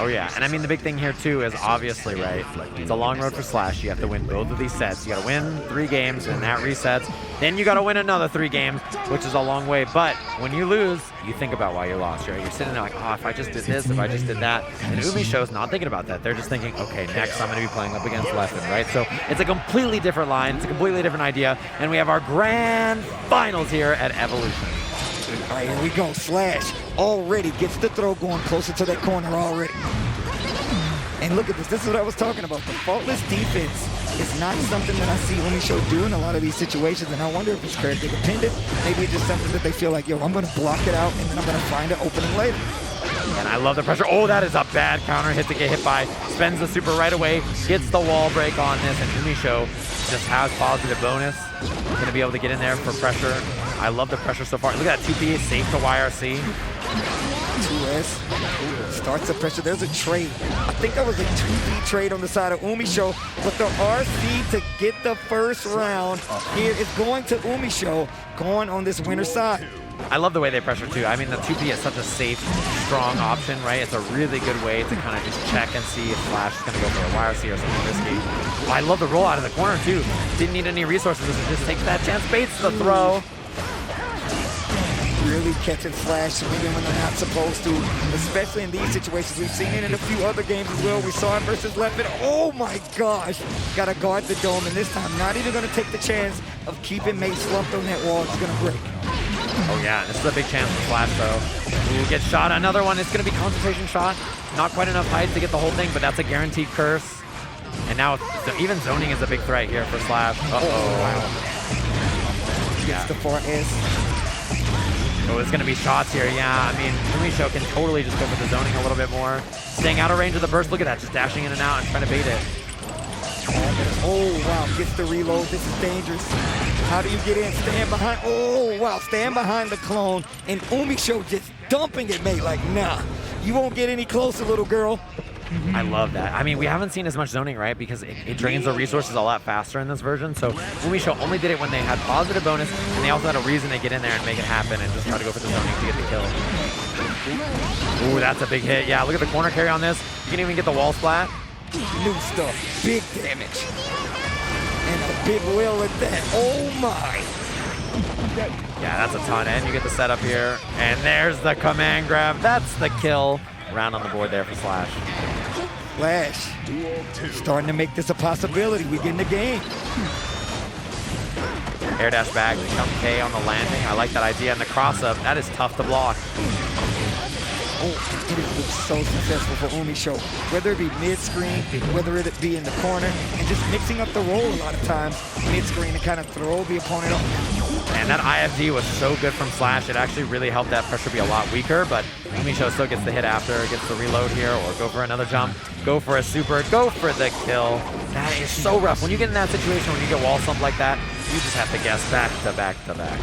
Oh yeah, and I mean the big thing here too is obviously, right, it's a long road for Slash. You have to win both of these sets. You gotta win 3 games and that resets. Then you gotta win another 3 games, which is a long way. But when you lose, you think about why you lost, right? You're sitting there like, oh, if I just did this, if I just did that. And Umishow's not thinking about that. They're just thinking, okay, next I'm gonna be playing up against Leffen, right? So it's a completely different line, it's a completely different idea, and we have our grand finals here at Evolution. All right, here we go. Slash already gets the throw going closer to that corner already. And look at this. This is what I was talking about. The faultless defense is not something that I see Umishow do in a lot of these situations, and I wonder if it's character dependent. Maybe it's just something that they feel like, yo, I'm going to block it out, and then I'm going to find an opening later. And I love the pressure. Oh, that is a bad counter hit to get hit by. Spends the super right away, gets the wall break on this, and Umishow just has positive bonus. Going to be able to get in there for pressure. I love the pressure so far. Look at that 2P safe to YRC. 2S starts the pressure. There's a trade. I think that was a 2B trade on the side of Umishow, but the RC to get the first round here is going to Umishow, going on this winner's side. I love the way they pressure too. I mean, the 2P is such a safe, strong option, right? It's a really good way to kind of just check and see if Slash is going to go for a YRC or something risky. Oh, I love the roll out of the corner too. Didn't need any resources. It just takes that chance, baits the throw. Really catching Slash swinging when they're not supposed to, especially in these situations. We've seen it in a few other games as well. We saw it versus Leffen. Oh my gosh, got to guard the dome, and this time not even going to take the chance of keeping mate slumped on that wall. It's going to break. Oh yeah, this is a big chance for Slash though. Ooh, get shot, another one. It's going to be concentration shot. Not quite enough height to get the whole thing, but that's a guaranteed curse. And now so even zoning is a big threat here for Slash. Uh-oh. Wow. Gets the 4S. Oh, it's going to be shots here. Yeah, I mean, Umishow can totally just go for the zoning a little bit more. Staying out of range of the burst. Look at that, just dashing in and out and trying to bait it. Oh, wow, gets the reload. This is dangerous. How do you get in? Stand behind. Oh, wow, stand behind the clone. And Umishow just dumping it, mate. Like, nah, you won't get any closer, little girl. I love that. I mean, we haven't seen as much zoning, right? Because it drains the resources a lot faster in this version. So Umishow only did it when they had positive bonus, and they also had a reason to get in there and make it happen and just try to go for the zoning to get the kill. Ooh, that's a big hit. Yeah, look at the corner carry on this. You can even get the wall splat. New stuff, big damage. And a big wheel at that. Oh my. Yeah, that's a ton. And you get the setup here. And there's the command grab. That's the kill. Round on the board there for Slash. Slash starting to make this a possibility. We get in the game. Air dash back, jump K on the landing. I like that idea. And the cross up, that is tough to block. Oh, it has been so successful for Umishow. Whether it be mid-screen, whether it be in the corner, and just mixing up the roll a lot of times mid-screen to kind of throw the opponent off. And that IFD was so good from Slash. It actually really helped that pressure be a lot weaker, but Umishow still gets the hit after, gets the reload here, or go for another jump, go for a super, go for the kill. That is so rough. When you get in that situation, when you get wall slump like that, you just have to guess back to back to back.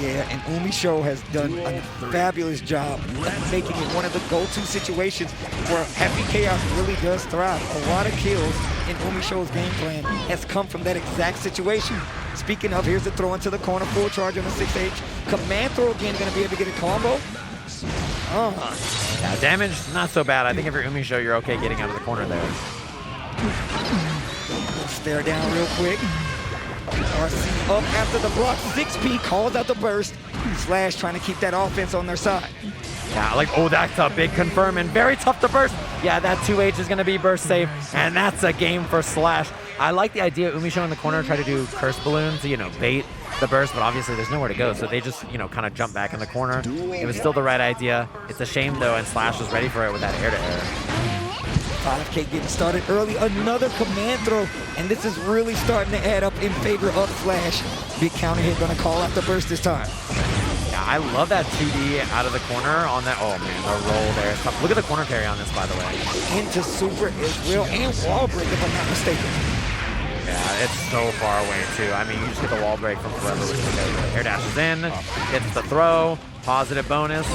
Yeah, and Umishow has done a fabulous job of making it one of the go-to situations where Happy Chaos really does thrive. A lot of kills in Umishow's game plan has come from that exact situation. Speaking of, here's the throw into the corner, full charge on the 6H. Command throw again, gonna be able to get a combo. Yeah, damage, not so bad. I think if you're Umishow, you're okay getting out of the corner there. Stare down real quick. RC up after the block. 6P calls out the burst. Slash trying to keep that offense on their side. Yeah, like, oh, that's a big confirm and very tough to burst. Yeah, that 2H is going to be burst safe, and that's a game for Slash. I like the idea Umishow in the corner try to do curse balloons to, you know, bait the burst, but obviously there's nowhere to go, so they just, you know, kind of jump back in the corner. It was still the right idea. It's a shame, though, and Slash was ready for it with that air-to-air. 5K getting started early, another command throw, and this is really starting to add up in favor of Slash. Big counter hit, gonna call out the burst this time. Yeah, I love that 2D out of the corner on that. Oh man, the roll there is tough. Look at the corner carry on this, by the way. Into super as well, and wall break if I'm not mistaken. Yeah, it's so far away too. I mean, you just get the wall break from forever, which is good. Air dashes in, gets the throw, positive bonus.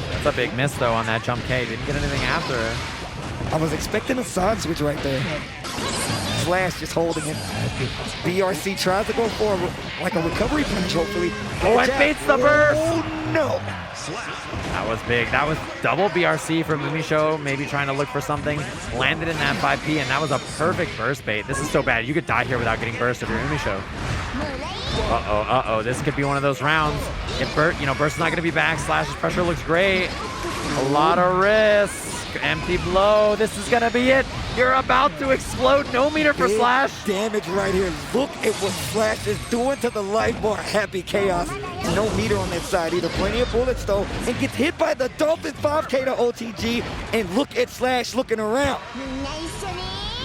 That's a big miss though on that jump K. Didn't get anything after it. I was expecting a side switch right there. Slash just holding it. BRC tries to go for like a recovery punch, hopefully. Oh, it baits the burst! Oh, no! That was big. That was double BRC from Umisho, maybe trying to look for something. Landed in that 5P, and that was a perfect burst bait. This is so bad. You could die here without getting burst if you're Umisho. Uh-oh. This could be one of those rounds. If Burst's not going to be back. Slash's pressure looks great. A lot of risk. Empty blow. This is going to be it. You're about to explode. No meter for Slash. Damage right here. Look at what Slash is doing to the life bar. Happy Chaos. No meter on that side either. Plenty of bullets though. And gets hit by the Dolphin 5K to OTG. And look at Slash looking around.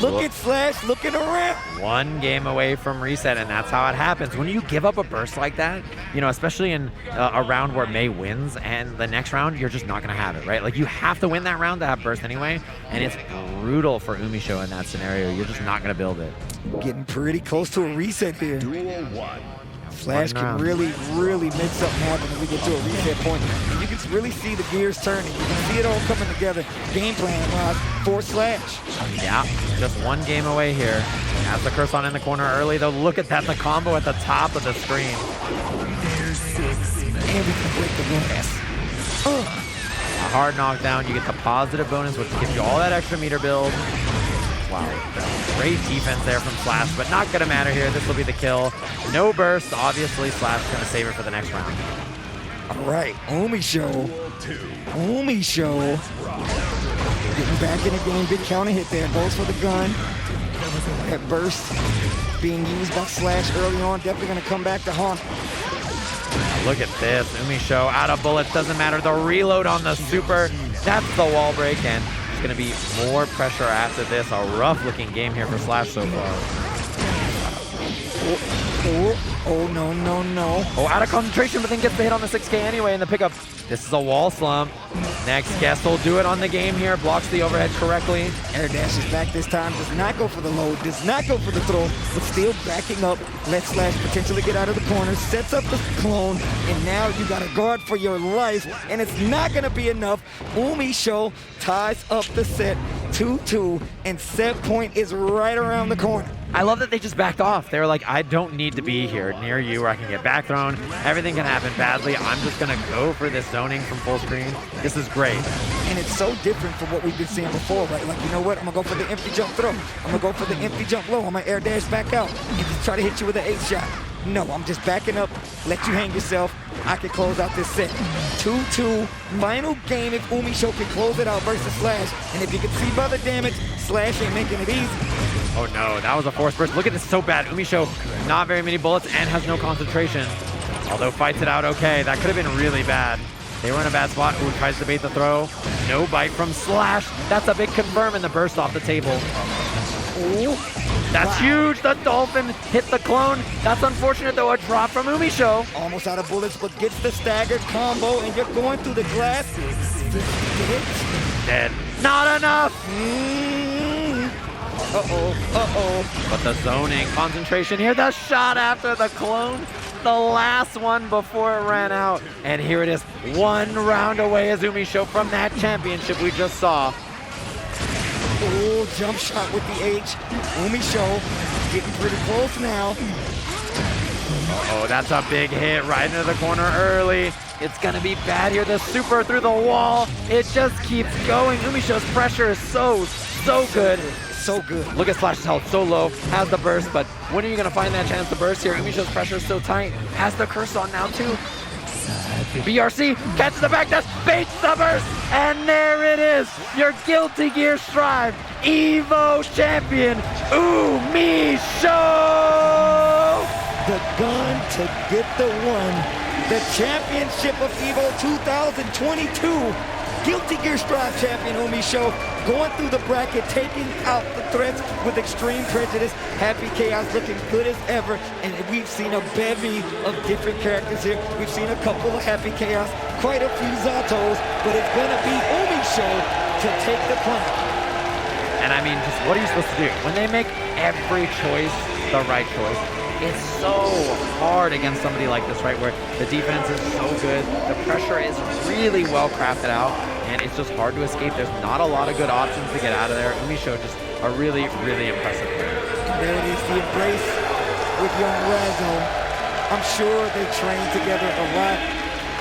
Look at Slash looking around. One game away from reset, and that's how it happens. When you give up a burst like that, especially in a round where May wins, and the next round, you're just not going to have it, right? Like, you have to win that round to have burst anyway, and it's brutal for Umisho in that scenario. You're just not going to build it. Getting pretty close to a reset here. Duel 1. Slash can really make something happen if we get to a reset point. And you can really see the gears turning. You can see it all coming together, game plan-wise, for Slash. Yeah, just one game away here. Has the curse on in the corner early, though. Look at that, the combo at the top of the screen. And we can break the glass. A hard knockdown. You get the positive bonus, which gives you all that extra meter build. Wow, great defense there from Slash, but not gonna matter here. This will be the kill. No burst, obviously. Slash is gonna save it for the next round. All right, Umisho. Getting back in the game, big counter hit there. Goes for the gun. That burst being used by Slash early on, definitely gonna come back to haunt. Look at this, Umisho out of bullets, doesn't matter. The reload on the super, that's the wall break, and there's gonna be more pressure after this. A rough looking game here for Slash so far. Oh, no. Oh, out of concentration, but then gets the hit on the 6K anyway in the pickup. This is a wall slump. Next guess will do it on the game here. Blocks the overhead correctly. Air dash is back this time. Does not go for the load. Does not go for the throw. But still backing up. Lets Slash potentially get out of the corner. Sets up the clone. And now you got to guard for your life. And it's not going to be enough. Umisho ties up the set 2-2. And set point is right around the corner. I love that they just backed off. They were like, I don't need to be here near you where I can get back thrown. Everything can happen badly. I'm just going to go for this zoning from full screen. This is great. And it's so different from what we've been seeing before, right? Like, you know what? I'm going to go for the empty jump throw. I'm going to go for the empty jump low. I'm going to air dash back out and just try to hit you with an 8 shot. No, I'm just backing up, let you hang yourself. I can close out this set. 2-2, final game if Umisho can close it out versus Slash. And if you can see by the damage, Slash ain't making it easy. Oh no, that was a forced burst. Look at this, so bad. Umisho, not very many bullets and has no concentration. Although fights it out okay. That could have been really bad. They were in a bad spot. Ooh, tries to bait the throw. No bite from Slash. That's a big confirm, and the burst off the table. Ooh. That's huge. The Dolphin hit the clone. That's unfortunate, though. A drop from Umisho. Almost out of bullets, but gets the staggered combo, and you're going through the glass. Dead. Not enough. But the zoning, concentration here. The shot after the clone. The last one before it ran out. And here it is. One round away as Umisho from that championship we just saw. Oh, jump shot with the H. Umisho getting pretty close now. Oh, that's a big hit right into the corner early. It's gonna be bad here. The super through the wall. It just keeps going. Umisho's pressure is so good. So good. Look at Slash's health, so low. Has the burst, but when are you gonna find that chance to burst here? Umisho's pressure is so tight. Has the curse on now too. BRC catches the back dash, baits the burst, and there it is. Your Guilty Gear Strive EVO champion, Umisho! The gun to get the one. The championship of EVO 2022. Guilty Gear Strive champion Umisho going through the bracket, taking out the threats with extreme prejudice. Happy Chaos looking good as ever, and we've seen a bevy of different characters here. We've seen a couple of Happy Chaos, quite a few Zatos, but it's gonna be Umisho to take the point. And I mean, just what are you supposed to do? When they make every choice the right choice, it's so hard against somebody like this, right, where the defense is so good, the pressure is really well crafted out, and it's just hard to escape. There's not a lot of good options to get out of there. Umisho just a really impressive player. There it is, the embrace with young Razzo. I'm sure they trained together a lot.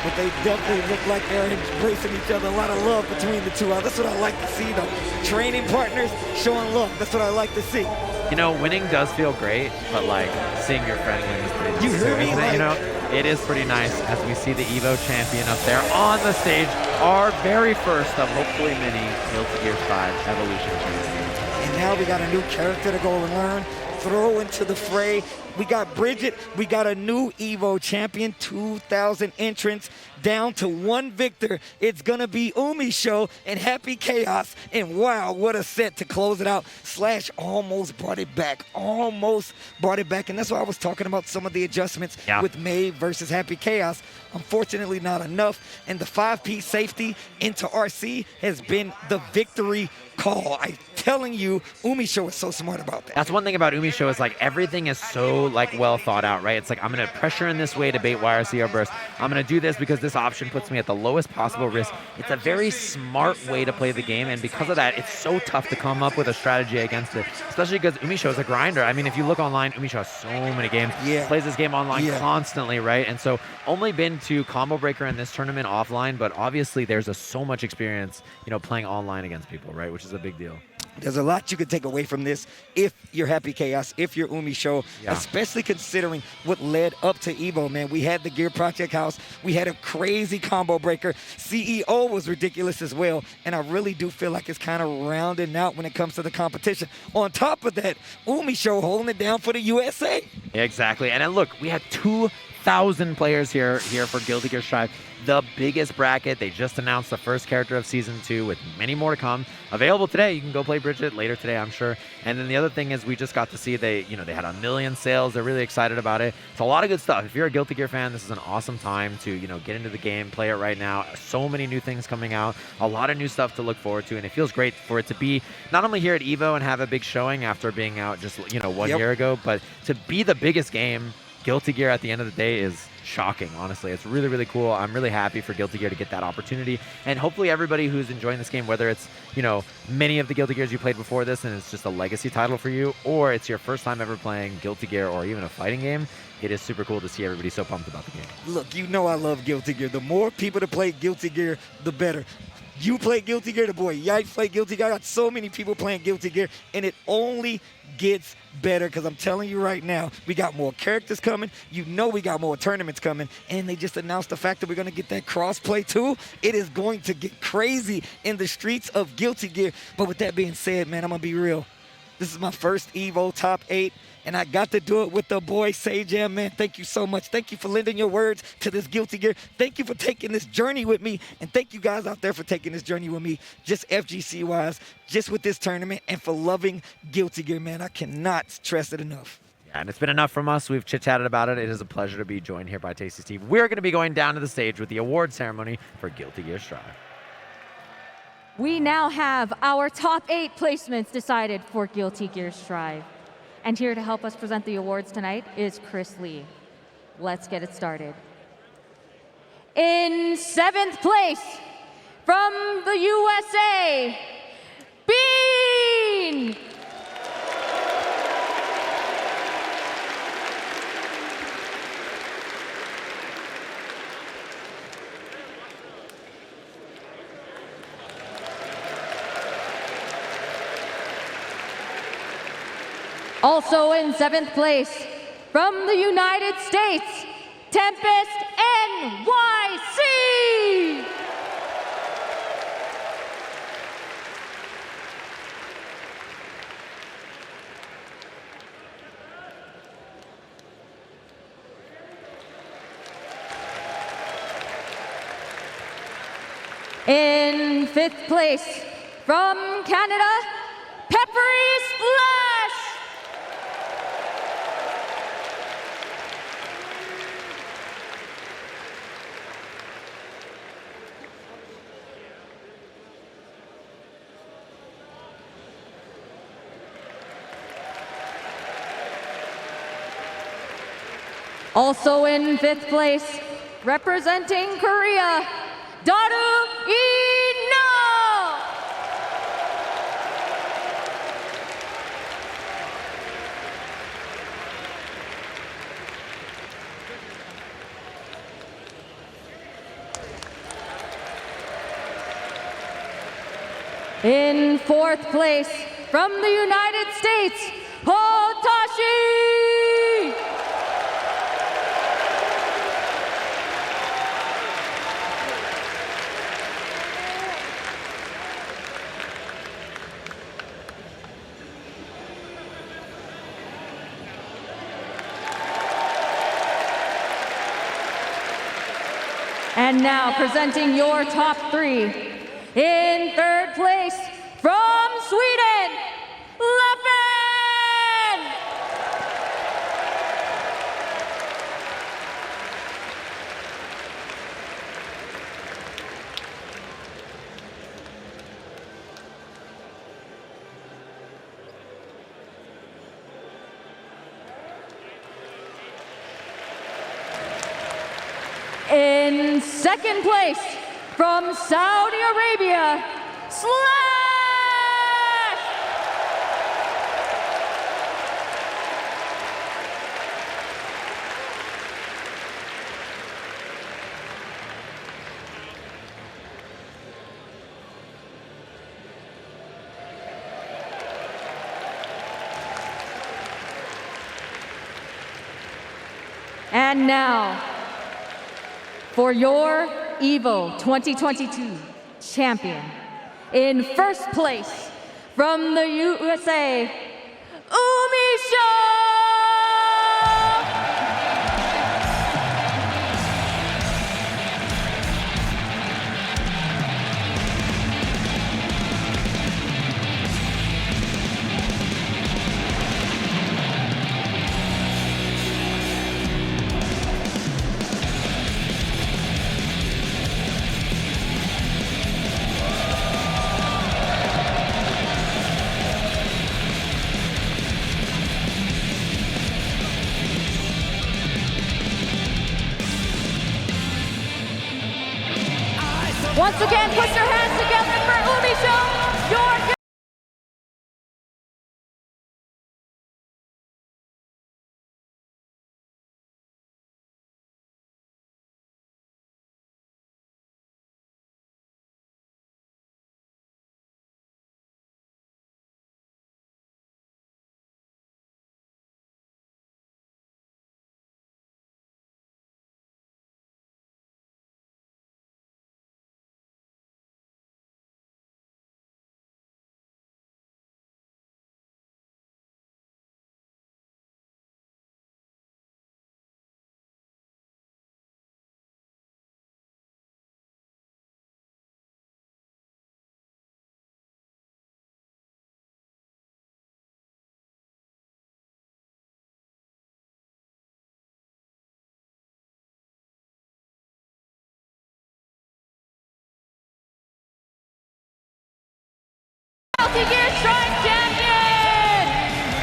but they definitely look like they're embracing each other. A lot of love between the two. That's what I like to see, though. Training partners showing love. That's what I like to see. You know, winning does feel great, but like seeing your friend win is pretty You hear me? isn't it? You know, it is pretty nice as we see the EVO champion up there on the stage, our very first of hopefully many Guilty Gear Strive Evolution champions. And now we got a new character to go and learn. Throw into the fray. We got Bridget. We got a new EVO champion, 2,000 entrants, down to one victor. It's going to be Umi's show and Happy Chaos. And wow, what a set to close it out. Slash almost brought it back. Almost brought it back. And that's why I was talking about some of the adjustments with May versus Happy Chaos. Unfortunately, not enough. And the 5-piece safety into RC has been the victory call. I'm telling you, Umi's show is so smart about that. That's one thing about Umi's show is like everything is so like well thought out, right? It's like I'm gonna pressure in this way to bait YRC or burst. I'm gonna do this because this option puts me at the lowest possible risk. It's a very smart way to play the game, and because of that, it's so tough to come up with a strategy against it. Especially because Umi show is a grinder. I mean, if you look online, Umi show has so many games. Plays this game online constantly, right? And so only been to Combo Breaker in this tournament offline, but obviously there's so much experience, you know, playing online against people, right? Which is a big deal. There's a lot you can take away from this if you're Happy Chaos, if you're Umi Show, especially considering what led up to EVO, man. We had the Gear Project House. We had a crazy Combo Breaker. CEO was ridiculous as well, and I really do feel like it's kind of rounding out when it comes to the competition. On top of that, Umi Show holding it down for the USA. Exactly, and then look, we had 2,000 players here for Guilty Gear Strive. The biggest bracket. They just announced the first character of Season 2 with many more to come. Available today. You can go play Bridget later today, I'm sure. And then the other thing is we just got to see they had 1 million sales. They're really excited about it. It's a lot of good stuff. If you're a Guilty Gear fan, this is an awesome time to, get into the game, play it right now. So many new things coming out. A lot of new stuff to look forward to. And it feels great for it to be not only here at EVO and have a big showing after being out just, 1 year ago, but to be the biggest game. Guilty Gear at the end of the day is shocking, honestly. It's really, really cool. I'm really happy for Guilty Gear to get that opportunity. And hopefully everybody who's enjoying this game, whether it's, many of the Guilty Gears you played before this and it's just a legacy title for you, or it's your first time ever playing Guilty Gear or even a fighting game, it is super cool to see everybody so pumped about the game. Look, I love Guilty Gear. The more people to play Guilty Gear, the better. You play Guilty Gear, the boy Yikes play Guilty Gear. I got so many people playing Guilty Gear, and it only gets better because I'm telling you right now, we got more characters coming. We got more tournaments coming, and they just announced the fact that we're going to get that cross-play too. It is going to get crazy in the streets of Guilty Gear. But with that being said, man, I'm going to be real. This is my first EVO Top 8. And I got to do it with the boy Sajam, man. Thank you so much. Thank you for lending your words to this Guilty Gear. Thank you for taking this journey with me. And thank you guys out there for taking this journey with me, just FGC-wise, just with this tournament, and for loving Guilty Gear, man. I cannot stress it enough. Yeah, and it's been enough from us. We've chit-chatted about it. It is a pleasure to be joined here by Tasty Steve. We're going to be going down to the stage with the award ceremony for Guilty Gear Strive. We now have our top 8 placements decided for Guilty Gear Strive. And here to help us present the awards tonight is Chris Lee. Let's get it started. In 7th place, from the USA, Bean! Also in 7th place, from the United States, Tempest NYC! In 5th place, from Canada, Peppery Splash! Also in 5th place, representing Korea, Daru Ino! fourth place from the United States, Hotashi! And now presenting your top three. In third place, from Sweden, Leffen! In second place, from Saudi Arabia, Slash! And now, for your EVO 2022 champion, in first place from the USA, Umisha! Once again, put your